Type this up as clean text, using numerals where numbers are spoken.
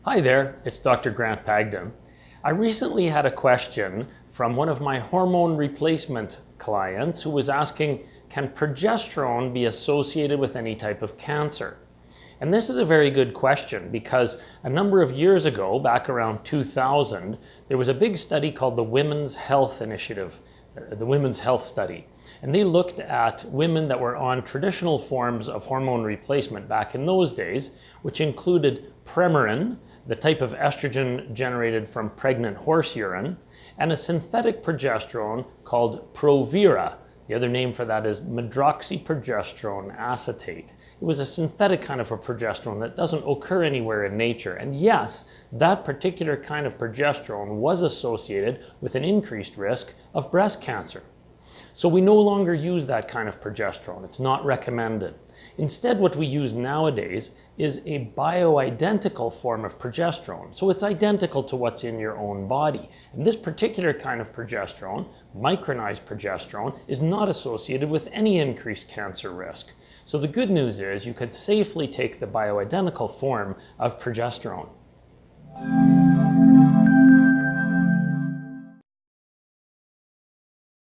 Hi there, it's Dr. Grant Pagdin. I recently had a question from one of my hormone replacement clients who was asking, can progesterone be associated with any type of cancer? And this is a very good question because a number of years ago, back around 2000, there was a big study called the Women's Health Initiative, the Women's Health Study. And they looked at women that were on traditional forms of hormone replacement back in those days, which included Premarin, the type of estrogen generated from pregnant horse urine, and a synthetic progesterone called Provera. The other name for that is medroxyprogesterone acetate. It was a synthetic kind of a progesterone that doesn't occur anywhere in nature. And yes, that particular kind of progesterone was associated with an increased risk of breast cancer. So we no longer use that kind of progesterone. It's not recommended. Instead, what we use nowadays is a bioidentical form of progesterone. So it's identical to what's in your own body. And this particular kind of progesterone, micronized progesterone, is not associated with any increased cancer risk. So the good news is you could safely take the bioidentical form of progesterone.